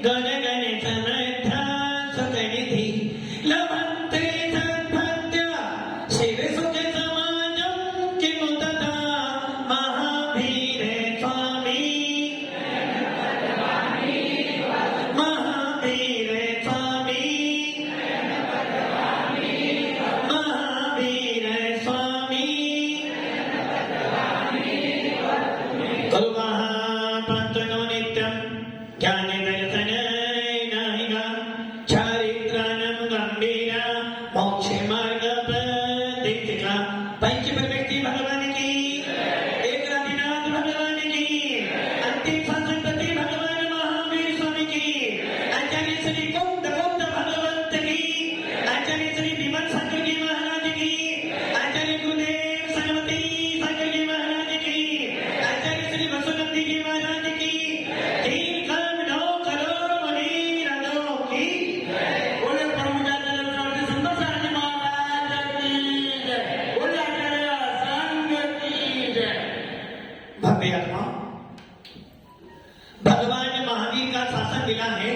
गण गण समर्थ सुखनिधि लभन्ते सद्भक्त्या शिव सुख समाजं किमुतता महावीर स्वामी महावीर स्वामी महावीर स्वामी कुर्वः नित्यं ज्ञान दर्शन नाहिका चारित्राणं गंभीरा मोक्ष मार्ग प्रदीपिका पंचपर व्यक्ति भगवान की एक राधिनाथ भगवान की अंतिम संसंपत्ति भगवान महावीर स्वामी की आचार्य श्री कुंद भगवंत की आचार्य श्री विमल सागर जी महाराज की आचार्य गुरुदेव सरस्वती सागर जी महाराज की आचार्य श्री वसुनंदी जी महाराज की भगवान महावीर का शासन मिला है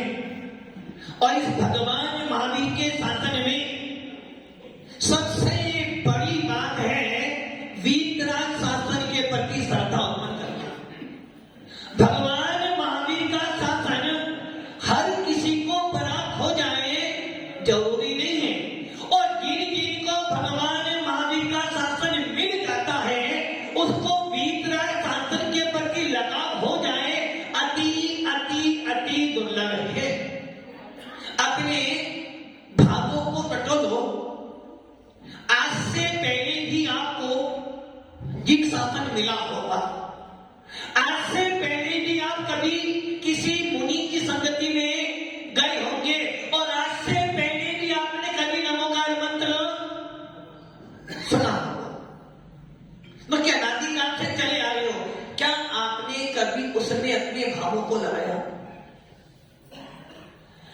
और इस भगवान महावीर के शासन में सबसे बड़ी बात है वीतराग शासन के प्रति श्रद्धा उत्पन्न करना। भगवान महावीर का शासन हर किसी को प्राप्त हो जाए जरूरी नहीं है और जिन को भगवान महावीर का शासन मिल जाता है उसको वीतराग शासन के प्रति लगाव हो जाए अति अति अति दुर्लभ है। अपने भावों को टटोलो। आज से पहले भी आपको जिक शासन मिला होगा। आज से पहले भी आप कभी किसी मुनि की संगति में गए होंगे और आज से पहले भी आपने कभी नमोकार मंत्र सुना होगा। तो क्या दादी काल से चले आ रहे हो, क्या आपने कभी उसमें अपने भावों को लगाया?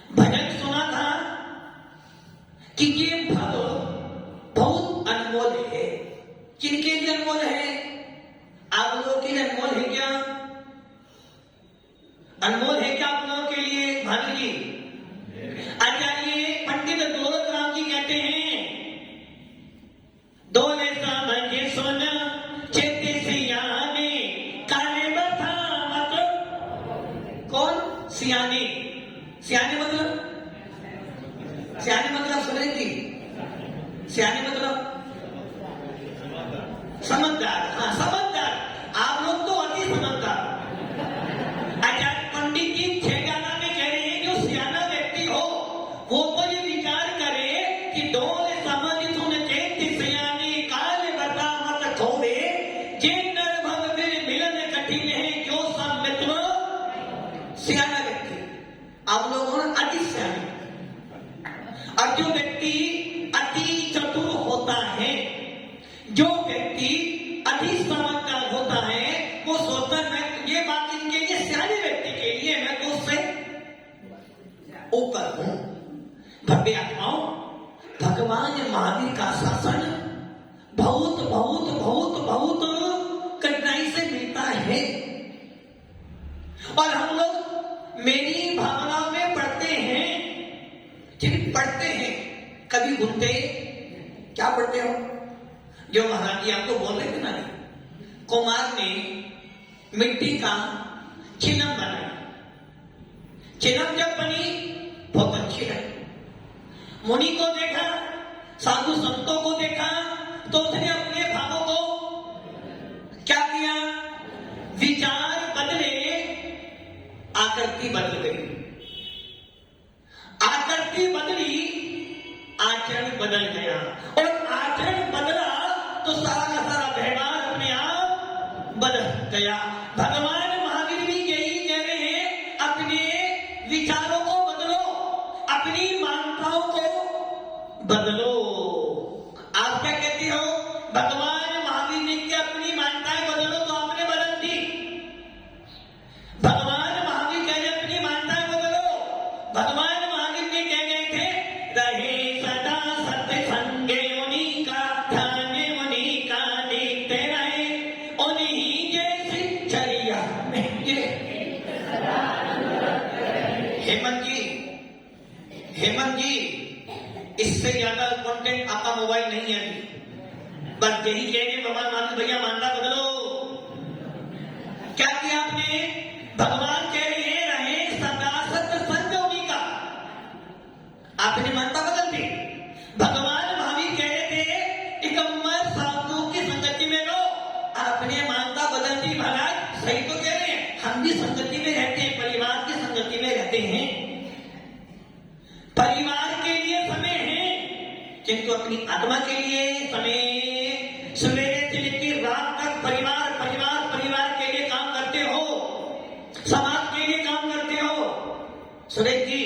भजन सुना था कि ये भाव बहुत अनमोल है। किनके लिए अनमोल है? आप लोगों के लिए अनमोल है क्या? अनमोल है क्या आप लोगों के लिए? भानु जी, आचार्य पंडित दौलत राम जी कहते हैं, दोले सामने सोना चेते सियाने काले बता मतलब कौन? सियाने। सियाने मतलब सुने की सियाने मतलब समझदार। हाँ, समझदार। आप लोग तो अति समझदार। आचार्य पंडित जी छेगाना में कह रहे हैं जो सियाना व्यक्ति हो वो तो ये विचार करे कि दोले समझ सुन चेते सियाने काले बता मत खोवे जे नर भव में मिलन कठिन है जो सब मित्र सियाना व्यक्ति। आप लोग हो ना अति सियाने। और जो व्यक्ति अति चतुर होता है, जो व्यक्ति अति समझदार होता है, वो सोचता है ये बात इनके लिए सियाने व्यक्ति के लिए, मैं तो उससे ऊपर हूं। भव्य आत्माओं, भगवान महावीर का शासन बहुत बहुत बहुत बहुत कठिनाई से मिलता है और हम लोग मेरी भावनाओं में पढ़ते हैं। पढ़ते हैं कभी घूमते क्या पढ़ते हो? जो महाराज जी आपको बोल रहे थे ना, कुमार ने मिट्टी का चिलम बनाया। चिलम जब बनी बहुत अच्छी है। मुनि को देखा, साधु संतों को देखा तो उसने अपने भावों को क्या किया? विचार बदले, आकृति बदल गई। आकृति बदली, आचरण बदल गया और आचरण बदला तो सारा का सारा व्यवहार अपने आप बदल गया। भगवान महावीर भी यही कह रहे हैं, अपने विचारों को बदलो, अपनी मान्यताओं को बदलो। आप क्या कहते हो? भगवान महावीर ने क्या अपनी मान्यताएं बदलो तो आपने बदल दी। भगवान महावीर कह रहे अपनी मान्यताएं बदलो। भगवान रहे सदा सत्य संगे उन्हीं का ध्यान उन्हीं का देखते रहे उन्हीं जैसी चरिया में ये हेमंत जी, इससे ज्यादा कंटेंट आपका मोबाइल नहीं है। बस यही कहेंगे भगवान मान भैया मानता बदलो। क्या किया आपने? भगवान कह रहे रहे सदा सत्य संजोगी का, आपने मानता बदल दी। भगवान महावीर कह रहे थे इकम्मर साधु की संगति में रहो, आपने मानता बदल दी। महाराज सही तो कह रहे हैं, हम भी संगति में रहते हैं, परिवार की संगति में रहते हैं, परिवार के लिए समय है, किंतु अपनी आत्मा के लिए समय सवेरे से लेकर रात तक परिवार के लिए काम करते हो, समाज के लिए काम करते हो। सुरेश जी,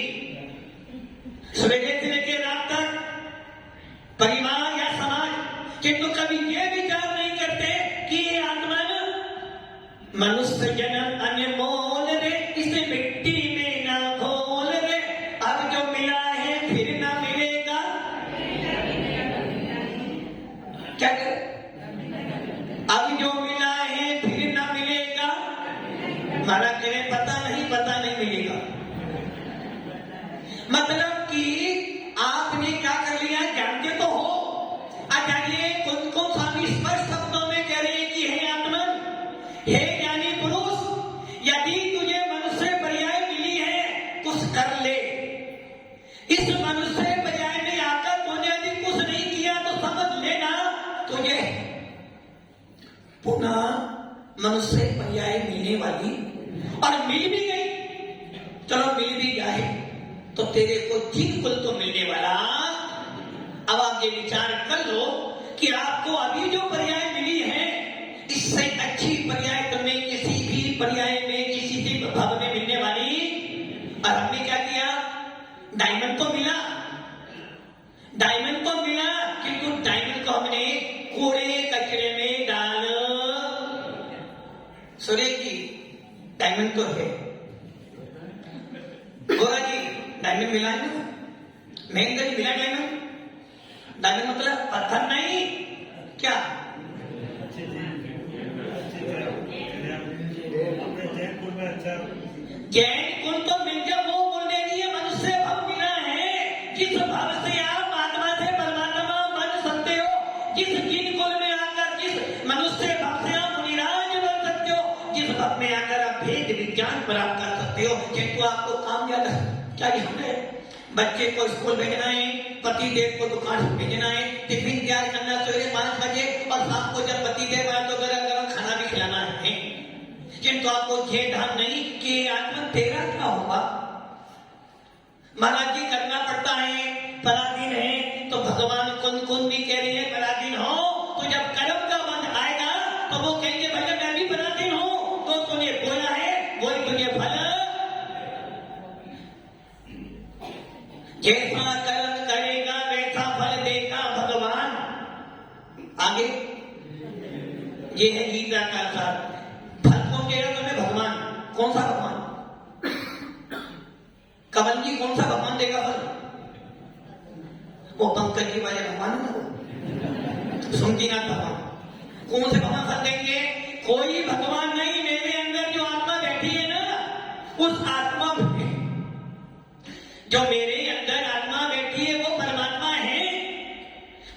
सवेरे से लेकर रात तक परिवार या समाज, किंतु कभी ये विचार नहीं करते कि ये आत्मा मनुष्य जन्म अनमोल रे, इसे मिट्टी में ना घोल रे, अब जो मिला है फिर ना मिलेगा। क्या करे? अब जो मिला है फिर ना मिलेगा। मारा करे पता नहीं मिलेगा। मतलब कि आपने क्या कर लिया, जानते तो हो। आचार्य कौन स्वामी स्पष्ट शब्दों में कह रहे हैं कि हे आत्मन, हे ज्ञानी पुरुष, यदि तुझे मनुष्य पर्याय मिली है कुछ कर ले। इस मनुष्य पर्याय में आकर तूने यदि कुछ नहीं किया तो समझ लेना तुझे पुनः मनुष्य पर्याय मिलने वाली, और मिल भी गई। चलो मिल भी जाए तो तेरे को तीन कुल तो मिलने वाला। अब आप ये विचार कर लो कि आपको अभी जो पर्याय मिली है, इससे अच्छी पर्याय तुम्हें किसी भी पर्याय में किसी भी भाव में मिलने वाली। और हमने क्या किया? डायमंड तो मिला, किंतु डायमंड को हमने कूड़े कचरे में डाल। सुरेश जी, डायमंड तो है। गोरा जी, डायमंड मिला है ना? महेंद्र जी, मिला डायमंड? डायमंड मतलब पत्थर नहीं, क्या? जैन कुल तो मिल गया, वो कुल दे दिए। मनुष्य भाव मिला है, जिस भाव से आप आत्मा से परमात्मा बन सकते हो, जिस जिन कुल में आकर जिस मनुष्य भाव से आप मुनिराज बन सकते हो, जिस भाव में आकर आप भेद विज्ञान प्राप्त कर सकते हो। किंतु आपको काम ज्यादा क्या है? बच्चे को स्कूल भेजना है, पति देव को दुकान भेजना है, टिफिन तैयार करना सवेरे 5 बजे, और शाम को जब पति देव आए तो गरम गरम खाना भी खिलाना है। किंतु आपको ये ध्यान नहीं कि आत्मा तेरा क्या होगा। महाराज जी करना पड़ता है, पराधीन है, तो भगवान कौन भी कह रही है पराधीन हो। तो जब कर्म का बंध आएगा तो वो कहेंगे भैया मैं भी पराधीन हूं, तो तूने बोला है वही तुझे फल। जैसा कर्म करेगा वैसा फल देगा भगवान। आगे ये है गीता का सार। फल कौन देगा तुम्हें? भगवान। कौन सा भगवान? कमल जी, कौन सा भगवान देगा फल? वो पंकज जी वाले भगवान है ना, वो सुमतीनाथ भगवान। कौन से भगवान फल देंगे? कोई भगवान नहीं, मेरे अंदर जो आत्मा बैठी है ना, उस आत्मा में जो मेरे अंदर आत्मा बैठी है वो परमात्मा है।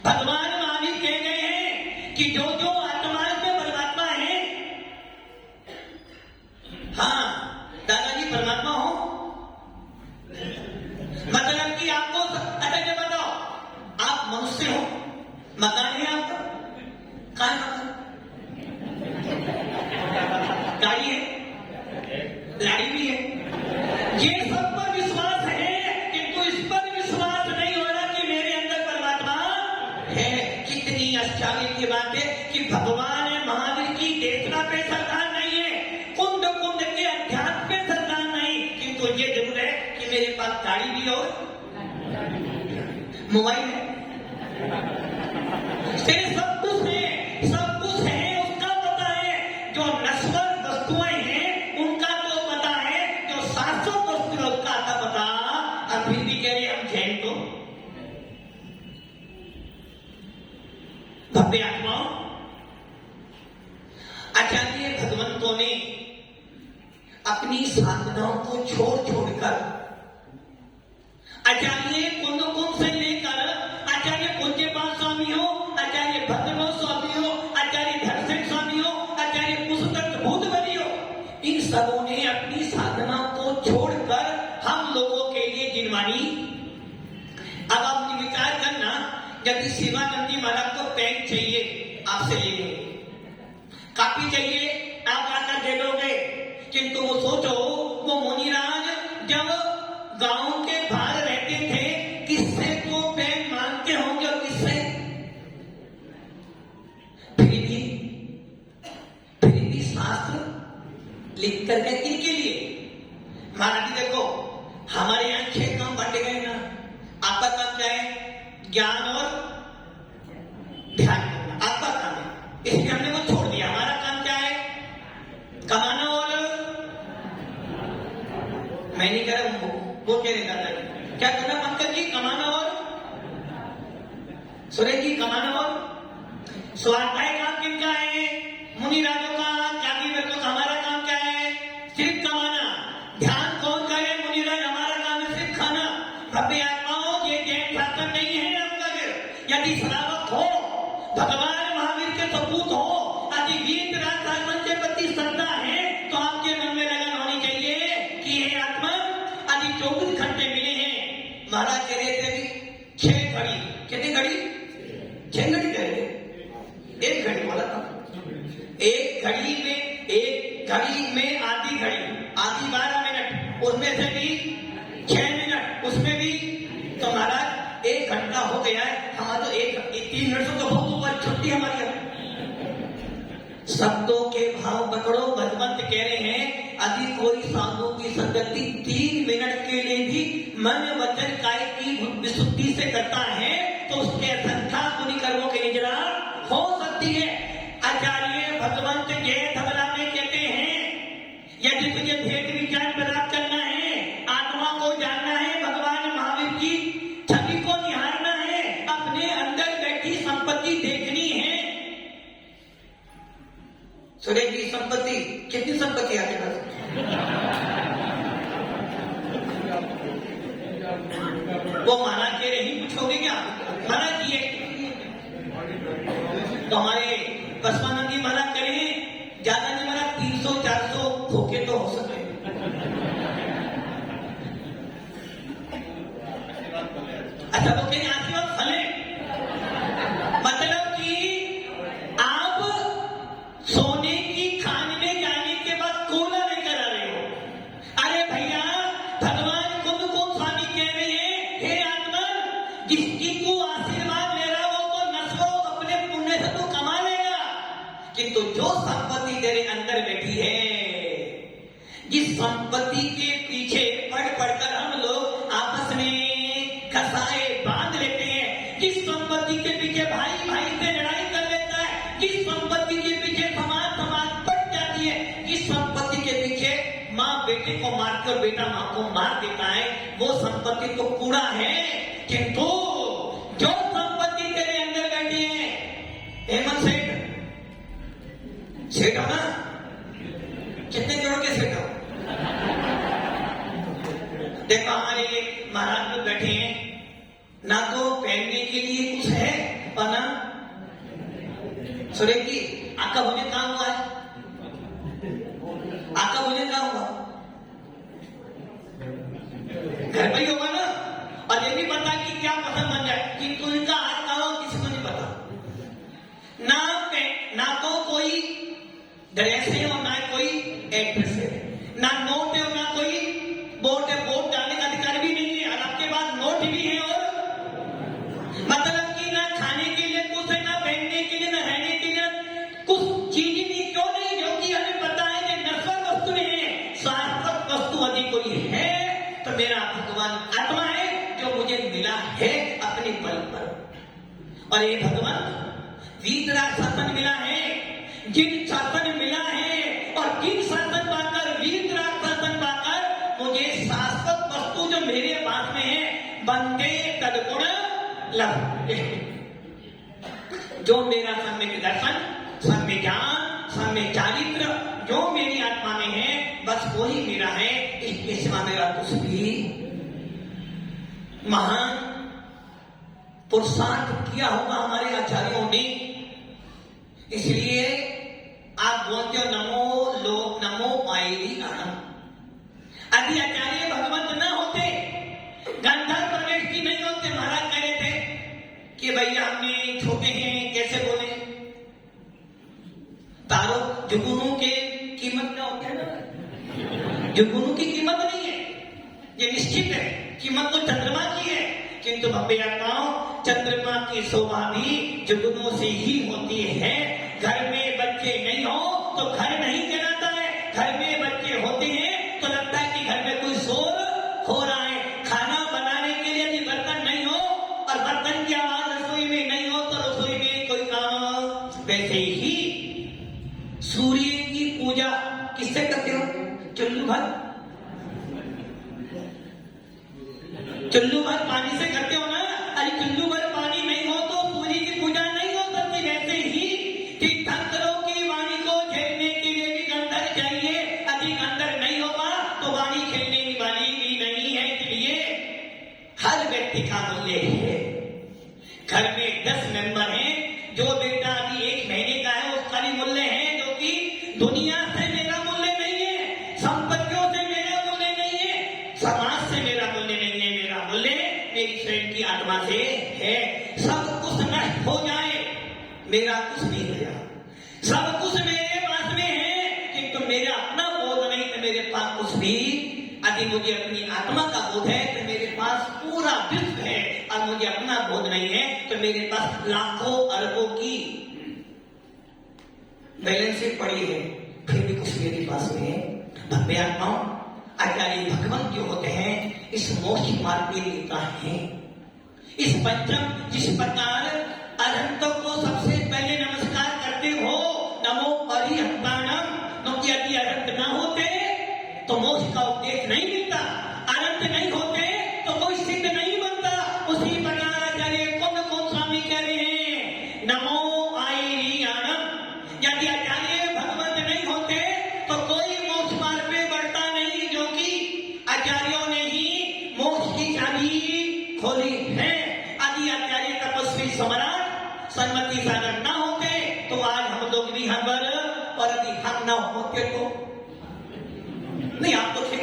भगवान महावीर कह गए हैं कि जो जो आत्मा में परमात्मा है। हाँ दादाजी, परमात्मा हो मतलब कि आपको अच्छा ये बताओ, आप मनुष्य हो, मकान है आपका? कहाँ है मकान? गाड़ी है, लाड़ी भी है, ये सब पर विश्वास है। किंतु इस पर विश्वास नहीं हो रहा कि मेरे अंदर परमात्मा है। कितनी आश्चर्य की बात है कि भगवान महावीर की देवता पे सरदार नहीं है, कुंड के अध्यात्म पे सरदार नहीं, किंतु ये जरूर है कि मेरे पास गाड़ी भी और मोबाइल है, सब कुछ है, उसका पता है। जो नश्वर वस्तुएं हैं उनका तो पता है, जो शाश्वत वस्तु है उसका आता पता। अब फिर भी कह रहे हम जैन तो भव्य आत्माओं। आचार्य भगवंतों ने अपनी साधनाओं को छोड़कर आचार्य कुंद से लेकर आचार्य पूज्यपाद स्वामी हो, आचार्य भद्रभाव स्वामी हो, आचार्य धनसेठ स्वामी हो, आचार्य कुशदत्त भूतबली हो, इन सबों ने अपनी साधना को छोड़कर हम लोगों के लिए जिनवानी। अब आप विचार करना, यदि शिवानंद जी महाराज को पेन चाहिए आपसे ले लेंगे, कापी चाहिए आप आकर दे दोगे, किंतु वो सोचो वो मुनिराज जब गांव के बाहर रहते थे किससे तो पेन मांगते होंगे और किससे, फिर भी शास्त्र लिख करके किनके लिए। महाराज जी देखो हमारे यहाँ 6 काम बांटे गए ना, आपका काम क्या है, ज्ञान और ध्यान करना आपका काम है, इसलिए हमने वो छोड़ दिया। हमारा काम क्या है, कमाना और मैं नहीं कह रहा, वो कह रहे दादा क्या करना पंकज जी, कमाना और सुरेश जी कमाना और स्वाध्याय काम किनका है, मुनिराजों का, त्यागी वर्गों का। हमारा काम क्या है, सिर्फ कमाना। ध्यान कौन करे, मुनिराज, हमारा काम है सिर्फ खाना। भव्य आत्माओं ये जैन शासन नहीं है आपका। यदि श्रावक हो, भगवान महावीर के सपूत हो, यदि वीतराग शासन के प्रति श्रद्धा है तो आपके मन में लगन होनी चाहिए कि ये आत्मा यदि 24 घंटे मिले हैं। महाराज कह रहे थे अभी 6 घड़ी, कितनी घड़ी, 6 घड़ी कह रहे थे, 1 घड़ी बोला था, 1 घड़ी में आधी घड़ी, आधी 12 मिनट, उसमें से भी 6 मिनट, उसमें भी तो महाराज 1 घंटा हो गया है। हमारा तो 3 मिनट से तो बहुत ऊपर छुट्टी हमारी। शब्दों के भाव पकड़ो, भगवंत कह रहे हैं यदि कोई साधु की संगति 3 मिनट के लिए भी मन वचन काय की विशुद्धि से करता है तो उसके असंख्या पुण्य कर्मों की निजरा हो सकती है। आचार्य भगवंत जय धवला में कहते हैं यदि तुझे भेद विज्ञान प्राप्त करना है, आत्मा को जानना है, भगवान महावीर की छवि को निहारना है, अपने अंदर बैठी संपत्ति देखनी है। सुरेश जी संपत्ति, कितनी संपत्ति आपके पास, वो महाराज कह रहे हैं, पूछोगे क्या महाराज जी, तो हमारे बसवानंद जी महाराज कह रहे हैं ज्यादा नहीं महाराज 300-400 धोखे तो हो सकते। अच्छा वो कह रहे आशीर्वाद फले, मतलब कि आप सोने की खान में जाने के बाद कोला लेकर आ रहे हो। अरे भैया भगवान खुद को स्वामी कह रहे हैं, हे आत्मा जिसकी तू आशीर्वाद ले रहा हो तो नस्लो अपने पुण्य से तू कमा लेगा, किंतु जो संपत्ति तेरे अंदर बैठी है, जिस संपत्ति के पीछे पढ़कर हम लोग आपस में कसाए बांध लेते हैं, जिस संपत्ति के पीछे भाई से लड़ाई कर लेता है, जिस संपत्ति के पीछे समाज पट जाती है, जिस संपत्ति के पीछे माँ बेटे को मारकर बेटा माँ को मार देता है, वो संपत्ति तो कूड़ा है। किंतु जो संपत्ति तेरे अंदर बैठी है, हेमंत सेठ हो ना, कितने करोड़ के सेठ हो, देखो हमारे महाराज लोग बैठे हैं, ना तो पहनने के लिए कुछ है और ना सुरेश जी आपका भोजन कहाँ हुआ है, आपका भोजन कहाँ हुआ, घर पर ही होगा ना। और ये भी पता कि क्या पसंद बन जाए, कि तुमका हाथ कहाँ हो किसी को नहीं पता, ना तो कोई ड्रेस है और ना कोई एड्रेस है, ना नोट है और ना कोई बोर्ड है, बोर्ड डालने का अधिकार भी नहीं है, और आपके पास नोट भी है, और मतलब कि ना खाने के लिए कुछ है, ना पहनने के लिए, ना रहने के लिए कुछ चीज भी क्यों नहीं, जो कि हमें पता है कि नश्वर वस्तु नहीं है, शाश्वत वस्तु यदि कोई है तो मेरा भगवान आत्मा है जो मुझे मिला है अपने बल पर। और ये भगवान वीतराग शासन मिला है, जिन शासन मिला है और जिन शासन पाकर, वीतराग शासन पाकर मुझे शाश्वत वस्तु जो मेरे पास में है, बंदे तदगुण लभ, जो मेरा सम्यक दर्शन, सम्यक ज्ञान, सम्यक चारित्र जो मेरी आत्मा में है, बस वही मेरा है, इसके सिवा मेरा कुछ भी महान पुरुषार्थ किया होगा हमारे आचार्यों ने, इसलिए आप बोलते हो नमो आयरी आनंद। यदि आचार्य भगवंत न होते, गंधर्व प्रवेश की नहीं होते, महाराज कह रहे थे कि भैया हमने छोटे हैं कैसे बोले, तारो जुगुनों के कीमत क्या होते हैं ना, जुगुनों की कीमत नहीं है, ये निश्चित है, कीमत तो चंद्रमा की है, किंतु भव्यात्माओं चंद्रमा की शोभा भी जुगनों से ही होती है। घर में बच्चे नहीं हो तो घर नहीं कहलाता है, घर में बच्चे होते हैं तो लगता है कि घर में कोई शोर हो रहा है। खाना बनाने के लिए यदि बर्तन नहीं हो और बर्तन की आवाज रसोई में नहीं हो तो रसोई में कोई काम। वैसे ही सूर्य की पूजा किससे करते हो? चुल्लू भर पानी से करते हो ना। अरे चुल्लू भर पानी नहीं हो तो सूर्य की पूजा नहीं हो सकती। वैसे ही तीर्थंकरों की वाणी को झेलने के लिए भी गंधर्व चाहिए, यदि गंधर्व नहीं होगा तो वाणी खेलने वाली भी नहीं है। इसलिए हर व्यक्ति का मूल्य है। घर में 10 मेंबर हैं, जो बेटा अभी 1 महीने का है उसका भी मूल्य है, जो कि दुनिया से मेरा मूल्य नहीं है, संपत्तियों से मेरा मूल्य नहीं है, समाज से मेरा मूल्य नहीं है, मेरा मूल्य मेरी स्वयं की आत्मा से है। सब कुछ नष्ट हो जाए, मेरा कुछ नहीं गया, सब कुछ मेरे पास में है, किंतु मेरा अपना बोध नहीं तो मेरे पास कुछ भी। यदि मुझे अपनी आत्मा का बोध है तो मेरे पास पूरा विश्व है, और मुझे अपना बोध नहीं है तो मेरे पास लाखों अरबों की बैलेंस शीट पड़ी है, फिर भी कुछ मेरे पास में है। भव्यात्माओं आचार्य भगवान जो होते हैं इस मोक्ष मार्ग के नेता हैं। इस पंचम जिस प्रकार अरहंतों को सबसे पहले नमस्कार करते हो, नमो अरिहंताणम, क्योंकि यदि अरहंत ना होते तो मोक्ष का उपदेश नहीं मिलता, अरहंत नहीं होते तो कोई सिद्ध नहीं बनता। उसी प्रकार आचार्य कौन स्वामी कह रहे हैं नमो आयरियाणम। यदि आचार्य भगवंत नहीं होते तो कोई मोक्ष मार्ग पे बढ़ता नहीं, जो कि आचार्यों ने ही मोक्ष की चाबी खोली है। यदि आचार्य तपस्वी सम्राट सन्मति सागर ना होते तो आज हम लोग भी यहाँ पर, और यदि हम ना होते तो नहीं, आप तो थे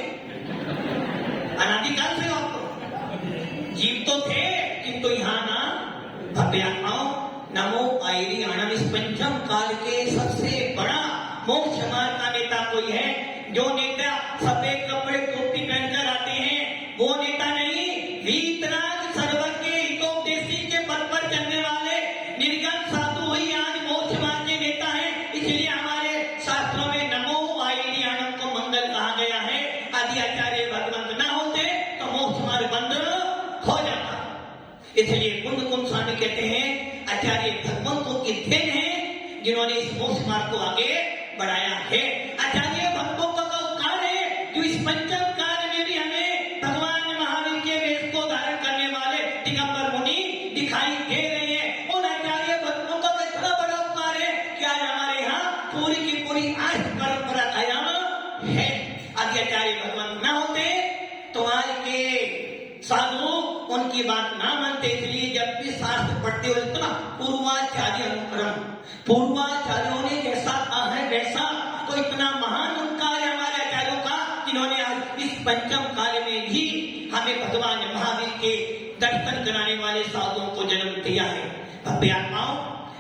अनादिकाल से, आप तो जीव तो थे, किंतु यहाँ ना। भव्यात्माओं नमो आयरियाणम, इस पंचम काल के सबसे बड़ा मोक्ष मार्ग का नेता कोई है। जो नेता सफेद कपड़े टोपी पहनकर आते हैं वो नेता नहीं, वीतराग सर्वज्ञ हितोपदेशी के पद पर चलने वाले निर्गत साधु ही आज मोक्ष मार्ग के नेता है। इसलिए हमारे शास्त्रों में नमो आयरियाणम को मंगल कहा गया है। यदि आचार्य भगवंत न होते तो मोक्ष मार्ग बंद हो जाता। इसलिए कुंद स्वामी कहते हैं आचार्य भगवंतों की देन है जिन्होंने इस मोक्ष मार्ग को आगे बढ़ाया है। आचार्य भक्तों का उपकार है जो इस पंचम काल में भी हमें भगवान महावीर के वेश को धारण करने वाले दिगंबर मुनि दिखाई दे रहे हैं। उन आचार्य भक्तों का इतना बड़ा उपकार है कि आज हमारे यहाँ पूरी की पूरी आज परंपरा कायम है। यदि आचार्य भगवान न होते तो आज के साधु उनकी बात ना मानते। इसलिए जब भी शास्त्र पढ़ते हो इतना पूर्वाचार्य अनुक्रम, पूर्वाचार्यों ने जैसा कहा है वैसा, तो इतना महान उनका है हमारे आचार्यों का, जिन्होंने आज इस पंचम काल में भी हमें भगवान महावीर के दर्शन कराने वाले साधुओं को जन्म दिया है। भव्यात्माओं,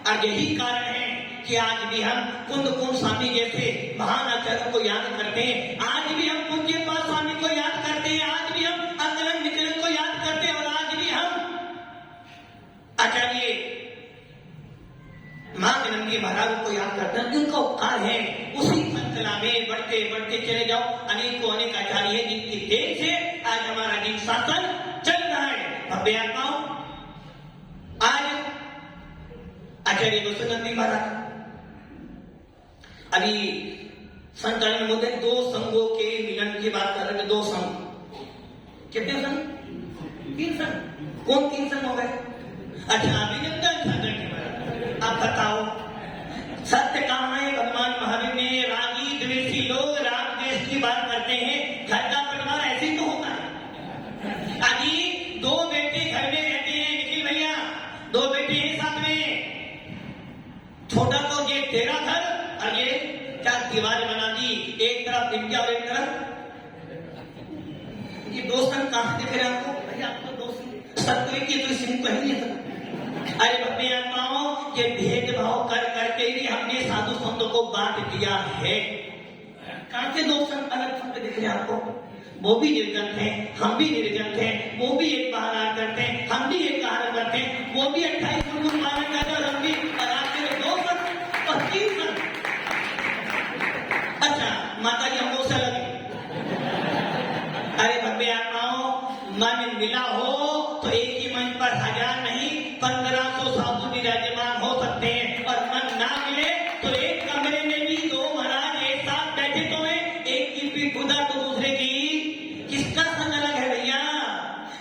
और यही कारण है कि आज भी हम कुंद स्वामी जैसे महान आचार्यों को याद करते हैं। आज भी हम पूज्य पाद स्वामी को याद करते हैं, आज भी हम अंतरंग विचलन को याद करते हैं, और आज भी हम आचार्य मानंदी महाराज को याद करते हैं। जिनका उपकार है उसी श्रृंखला में बढ़ते बढ़ते चले जाओ। अनेकों अनेक आचार्य जिनकी देन से आज हमारा जीवन शासन चल रहा है। भव्यात्माओं, आज आचार्य गोस्वामी महाराज अभी संकलन मुद्दे 2 संघों के मिलन की बात कर रहे हैं। 2 संघ, कितने संघ? 3 संघ। कौन 3 संघ हो गए? अच्छा, अभिनंदन सागर के बारे। आप बताओ सत्य कहाँ है? भगवान महावीर ने रागी द्वेषी लोग राग द्वेष की बात करते हैं, घर का परिवार ऐसे तो होता है। अभी 2 सांस दिख रहे आपको? भाई आपको दो सिंह सब कोई की तो सिंह तो ही नहीं। अरे भक्ति आत्माओं, ये भेदभाव कर करके ही हमने साधु संतों को बांट दिया है। कहां से दो संत अलग संत दिख रहे आपको? वो भी निर्गत है, हम भी निर्गत हैं। वो भी एक बहाना करते हैं, हम भी एक बहाना करते हैं। वो भी 28 गुरु पालन करते हैं और हम भी। और आपके दो संत और 3 संत। अच्छा माता जी हम लोग से अलग है। अरे भव्य आत्माओं, मन मिला हो तो एक ही मंच पर 1000 नहीं 1500 साधु विराजमान हो सकते हैं। और मन ना मिले तो एक कमरे में भी 2 महाराज एक साथ बैठे तो है, एक की पीठ उधर तो दूसरे की। किसका संग अलग है भैया?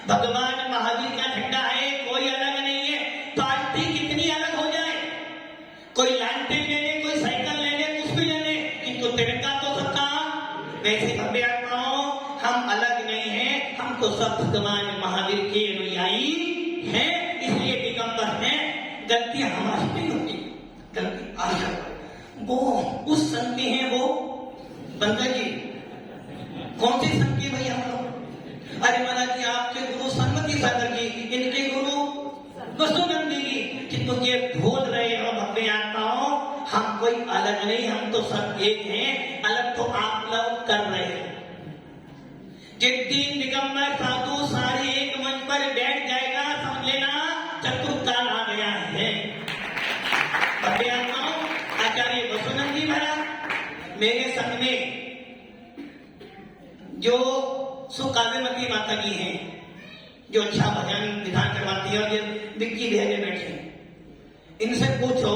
भगवान महावीर का झंडा है, कोई अलग नहीं है। पार्टी कितनी अलग हो जाए, कोई लालटेन ले ले, कोई साइकिल ले ले, कुछ भी ले ले, किंतु तिरंगा तो सबका। वैसे भव्य आत्माओं, हम अलग नहीं हैं, हम तो सब भगवान महावीर के अनुयायी हैं, इसलिए दिगंबर हैं। गलतियां हमारी नहीं होती, गलती आगे वो उस संत के हैं। वो बंदा जी कौन से संत के भैया हम लोग? अरे महाराज जी आपके गुरु सन्मति सागर जी, इनके गुरु वसुनंदी जी। कि तुम ये भूल रहे हो भव्य आत्माओं, हम कोई अलग नहीं, हम तो सब एक हैं। अलग तो आप लोग कर रहे हैं। जिस दिन दिगंबर साधु सारे एक मंच पर बैठ जाएगा, समझ लेना चतुर्काल आ गया है। भव्य आत्माओं, आचार्य वसुनंदी महाराज मेरे संग में जो सुकाव्यमती माता जी हैं, जो अच्छा भजन विधान करवाती है, और ये विक्की भेजे बैठे हैं, इनसे पूछो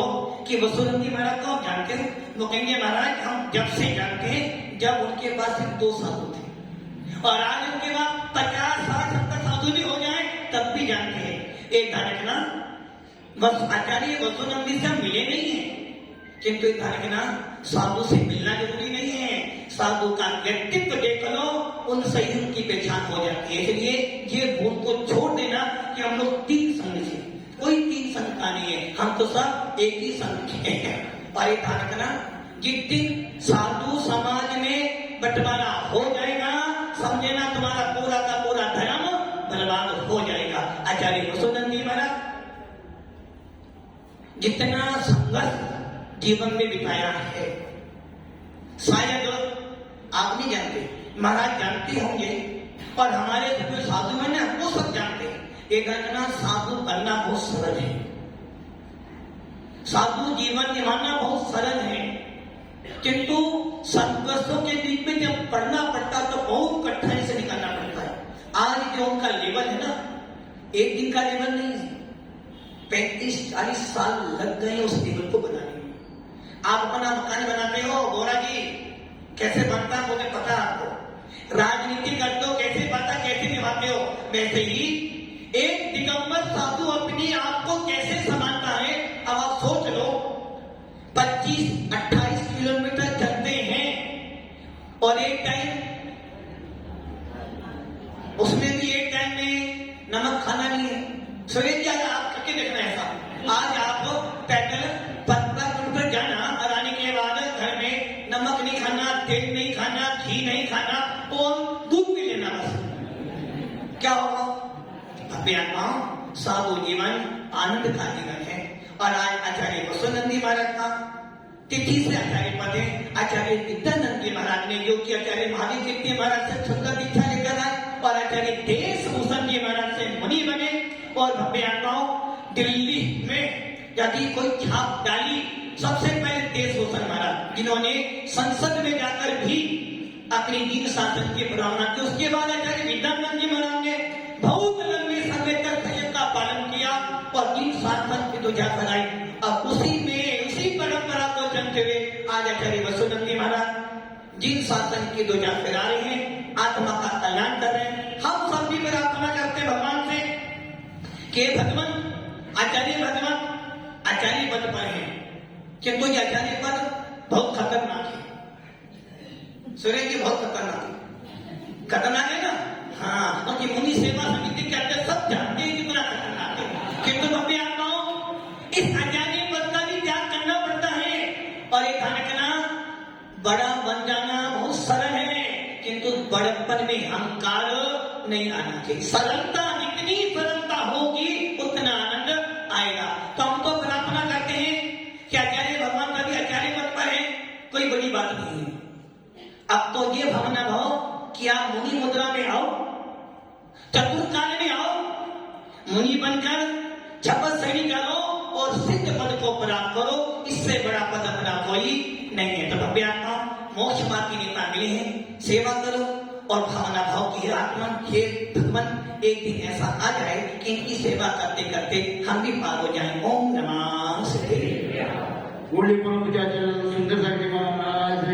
कि वसुनंदी महाराज को आप जानते हो? वो कहेंगे महाराज हम जब से जानते हैं जब उनके पास सिर्फ 2 साधु थे, और आज उनके बाद 50, 60, 70 साधु भी हो जाए तब भी जानते हैं। एक धारकना बस आचार्य वसुनंदी से हम मिले नहीं है, किंतु एक धारकना साधु से मिलना जरूरी नहीं है। साधु का व्यक्तित्व देख लो, उनसे ही उनकी पहचान हो जाती है। इसलिए ये भूल को छोड़ देना कि हम लोग 3 संघ से, कोई 3 संघ का नहीं है, हम तो सब एक ही संघ के हैं। और एक धारकना जिस दिन साधु समाज में बंटवारा हो जाएगा, समझना तुम्हारा पूरा का पूरा धर्म बर्बाद हो जाएगा। आचार्य वसुनंदी महाराज जितना संघर्ष जीवन में बिताया है, शायद आप नहीं जानते, महाराज जानते होंगे, और हमारे जो साधु हैं ना वो सब जानते हैं। एक घटना साधु बनना बहुत सरल है, साधु जीवन निभाना बहुत सरल है, किंतु संघर्षों के बीच में जब पढ़ना पड़ता तो बहुत कठिनाई से निकलना पड़ता है। आज जो उनका लेवल है ना, एक दिन का लेवल नहीं है, 35-40 साल लग गए उस लेवल को बनाने में। आप अपना मकान बनाते हो गोरा जी, कैसे बनता है मुझे पता है आपको। राजनीति करते हो कैसे पता, कैसे निभाते हो, वैसे ही एक दिगंबर साधु अपने आप को कैसे संभालता है। अब आप सोच लो, 25-28 किलोमीटर चलते हैं, और एक टाइम, उसमें भी एक टाइम में नमक खाना नहीं है। सुनिए क्या आप करके देखना ऐसा, आज आप पैदल 15 किलोमीटर जाना और आने के बाद घर में नमक नहीं खाना, तेल नहीं खाना, घी नहीं खाना, और दूध भी लेना, बस क्या होगा? भव्य आत्माओं, साधु जीवन आनंद का जीवन है। और आज आचार्य वसुनंदी महाराज का तिथि से आचार्य पद है। आचार्य विद्यानंद जी महाराज ने, जो कि आचार्य महावीर कीर्ति महाराज से छुट्टा दीक्षा लेकर आए, और आचार्य देशभूषण जी महाराज से मुनि बने। और भव्य आत्माओं, दिल्ली में यदि कोई छाप डाली, सबसे पहले देशभूषण महाराज, जिन्होंने संसद में जाकर भी अपनी दीन शासन की प्रताड़ना की। उसके बाद आचार्य विद्यानंद जी महाराज ने बहुत लंबे समय तक संयम का पालन किया और दीन शासन की ध्वजा फहराई। अब उसी परंपरा को चलते हुए आज आचार्य वसुनंदी महाराज दीन शासन की ध्वजा फहरा रहे हैं, आत्मा का कल्याण कर रहे हैं। हम सब भी प्रार्थना करते हैं भगवान से कि भगवान आचार्य पद पर है, किंतु ये आचार्य पद बहुत खतरनाक है। सुरेश जी बहुत खतरनाक है ना? हाँ, क्योंकि मुनि सेवा समिति के अंदर सब जानते हैं कितना खतरनाक है। किंतु भव्य आत्माओं, इस आचार्य पद का भी त्याग करना पड़ता है। और एक बड़ा बन जाना बहुत सरल है, किंतु बड़प्पन में अहंकार नहीं आना चाहिए। सरलता, जितनी सरलता होगी उतना आनंद आएगा। तो हम तो प्रार्थना करते हैं कि आचार्य भगवान कभी आचार्य पद पर है, कोई बड़ी बात नहीं है। अब तो ये भावना भाव कि आप मुनि मुद्रा में आओ, चतुर्काल में आओ, मुनि बनकर तपस्या करो और सिद्ध पद को प्राप्त करो। इससे बड़ा पद अपना कोई नहीं है। तो भव्यात्मा मोक्ष मार्ग की नेता मिले हैं, सेवा करो और भावना भाव की आत्मा हे भगवान एक दिन ऐसा आ जाए कि इनकी सेवा करते करते हम भी पार हो जाए। ओम नमः शिवाय। सुंदर महाराज